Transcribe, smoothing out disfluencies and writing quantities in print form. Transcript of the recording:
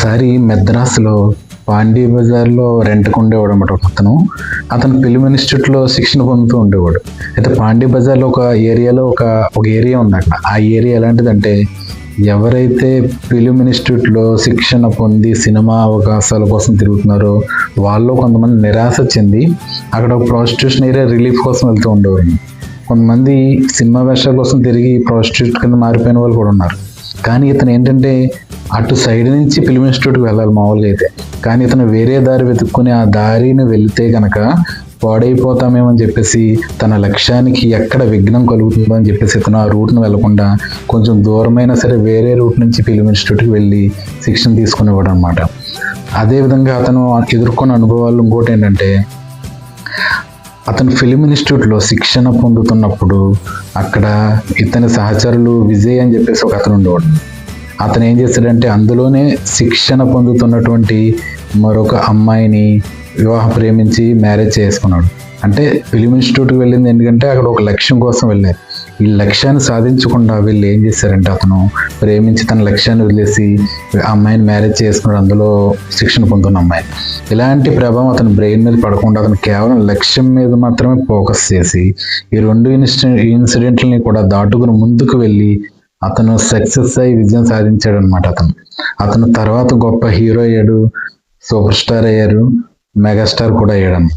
ఒకసారి మెద్రాసులో పాండీ బజార్లో రెంట్కి ఉండేవాడు అనమాట ఒక అతను ఫిలిం ఇన్స్టిట్యూట్లో శిక్షణ పొందుతూ ఉండేవాడు. అయితే పాండీ బజార్లో ఒక ఏరియాలో ఒక ఏరియా ఉంది అక్కడ. ఆ ఏరియా ఎలాంటిదంటే, ఎవరైతే ఫిలిం ఇన్స్టిట్యూట్లో శిక్షణ పొంది సినిమా అవకాశాల కోసం తిరుగుతున్నారో వాళ్ళు కొంతమంది నిరాశ చెంది అక్కడ ఒక ప్రాస్టిట్యూషన్ ఏరియా రిలీఫ్ కోసం వెళ్తూ ఉండేవారు. కొంతమంది సినిమా వేషాల కోసం తిరిగి ప్రాస్టిట్యూట్ కింద మారిపోయిన వాళ్ళు కూడా ఉన్నారు. కానీ ఇతను ఏంటంటే అటు సైడ్ నుంచి ఫిలిం ఇన్స్టిట్యూట్కి వెళ్ళాలి మామూలుగా అయితే, కానీ ఇతను వేరే దారి వెతుక్కుని ఆ దారిని వెళితే కనుక పాడైపోతామేమని చెప్పేసి తన లక్ష్యానికి ఎక్కడ విఘ్నం కలుగుతుందో అని చెప్పేసి ఇతను ఆ రూట్ను వెళ్లకుండా కొంచెం దూరమైనా సరే వేరే రూట్ నుంచి ఫిలిం ఇన్స్టిట్యూట్కి వెళ్ళి శిక్షణ తీసుకునేవాడు అనమాట. అదేవిధంగా అతను ఎదుర్కొన్న అనుభవాలు ఇంకోటి ఏంటంటే, అతను ఫిలిం ఇన్స్టిట్యూట్లో శిక్షణ పొందుతున్నప్పుడు అక్కడ ఇతని సహచరులు విజయ్ అని చెప్పేసి ఒక అతను ఉండేవాడు. అతను ఏం చేశాడంటే అందులోనే శిక్షణ పొందుతున్నటువంటి మరొక అమ్మాయిని ప్రేమించి మ్యారేజ్ చేసుకున్నాడు. అంటే ఫిలిం ఇన్స్టిట్యూట్కి వెళ్ళింది ఎందుకంటే అక్కడ ఒక లక్ష్యం కోసం వెళ్ళారు. ఈ లక్ష్యాన్ని సాధించకుండా వీళ్ళు ఏం చేశారంటే అతను ప్రేమించి తన లక్ష్యాన్ని వదిలేసి ఆ అమ్మాయిని మ్యారేజ్ చేసుకున్నాడు, అందులో శిక్షణ పొందుతున్న అమ్మాయి. ఇలాంటి ప్రభావం అతని బ్రెయిన్ మీద పడకుండా అతను కేవలం లక్ష్యం మీద మాత్రమే ఫోకస్ చేసి ఈ రెండు ఇన్సిడెంట్లని కూడా దాటుకుని ముందుకు వెళ్ళి అతను సక్సెస్ అయ్యి విజయం సాధించాడు అనమాట. అతను తర్వాత గొప్ప హీరో అయ్యాడు, సూపర్ స్టార్ అయ్యారు, మెగాస్టార్ కూడా అయ్యాడు.